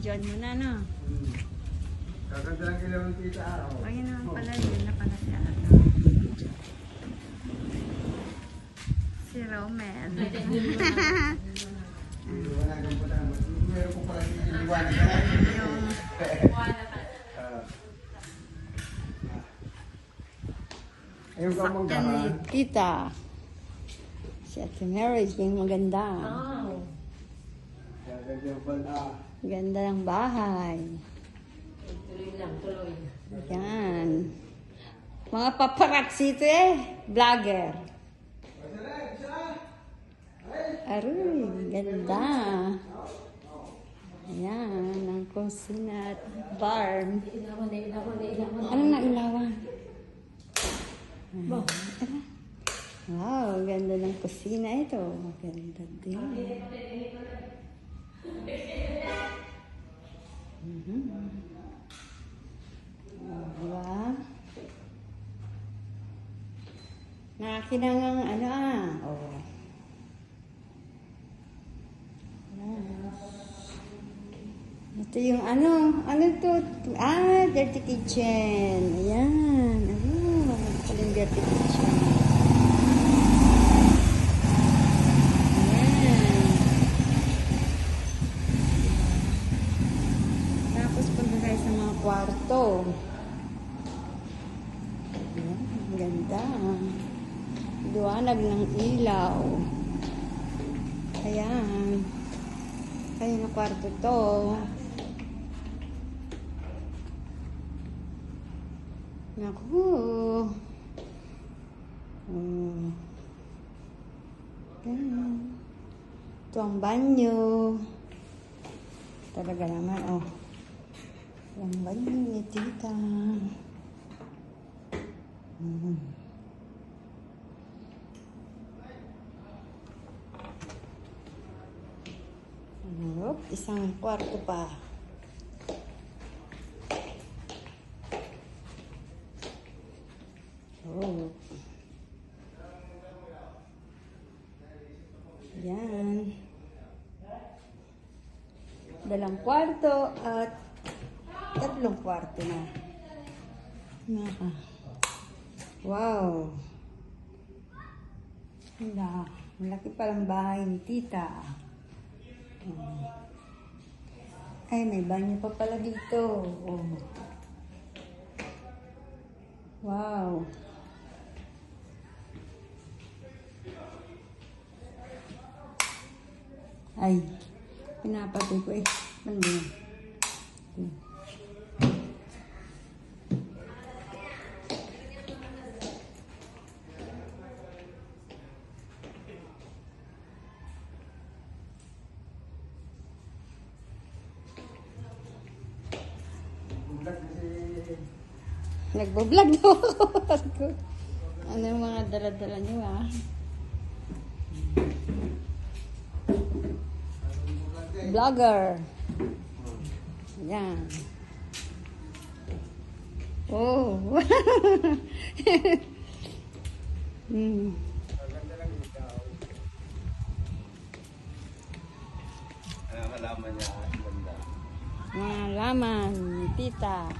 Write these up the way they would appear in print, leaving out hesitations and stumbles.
Videoan mo na, no? Kaganda lang ilaw ng tita araw. Ayun naman pala, yun na pala si Ate. Si Romel. Iwanagan pa naman. Meron ko pala iniwanan ka. Ayun ka mong Sakyan ni gahan. Tita. Si Ate Mary, yung maganda. Kaganda yung bala. Ganda ng bahay. Tuloy lang, tuloy. Yan. Mga paparazzi ito eh. Vlogger. Aroy, ganda. Ayan, ang kusina at barn. Ilawan. Anong nailawan? Wow, ganda ng kusina ito. Ganda din. Diba? Nakakinangang ano Oh. Ito yung ano to? Dirty kitchen. Ayan. Pala yung dirty kitchen. Ayan. Tapos punta tayo sa mga kwarto. Ayan, ang ganda. Liwanag ng ilaw. Ayan. Kaya na kwarto to. Naku. Ganyan. Ito ang banyo. Talaga naman, ang banyo ni Tita. Isang kwarto pa. Yan. Dalang kwarto at tatlong kwarto na. Wow. Malaki palang bahay ni Tita. Ay, may banyo pa pala dito. Wow. Ay, pinapatay ko Mandi. Nagbo-vlog daw ako. Ano yung mga dala-dala niyo Vlogger. Yan. Oh. Halaman niya. Ganda. Mga laman ni Tita.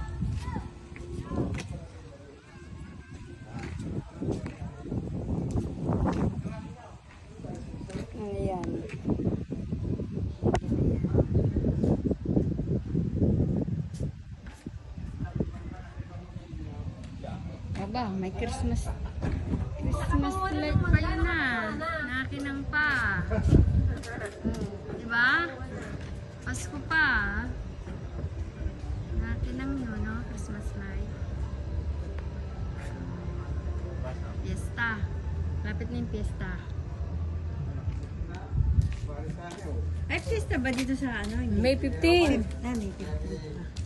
Ayan. Aba, may Christmas light pa yun Nakinang pa. Diba? Pasko pa. Nakinang yun, no? Christmas light. Fiesta. Lapit na yung fiesta. Ay, fiesta ba dito sa ano? May 15. May 15 pa.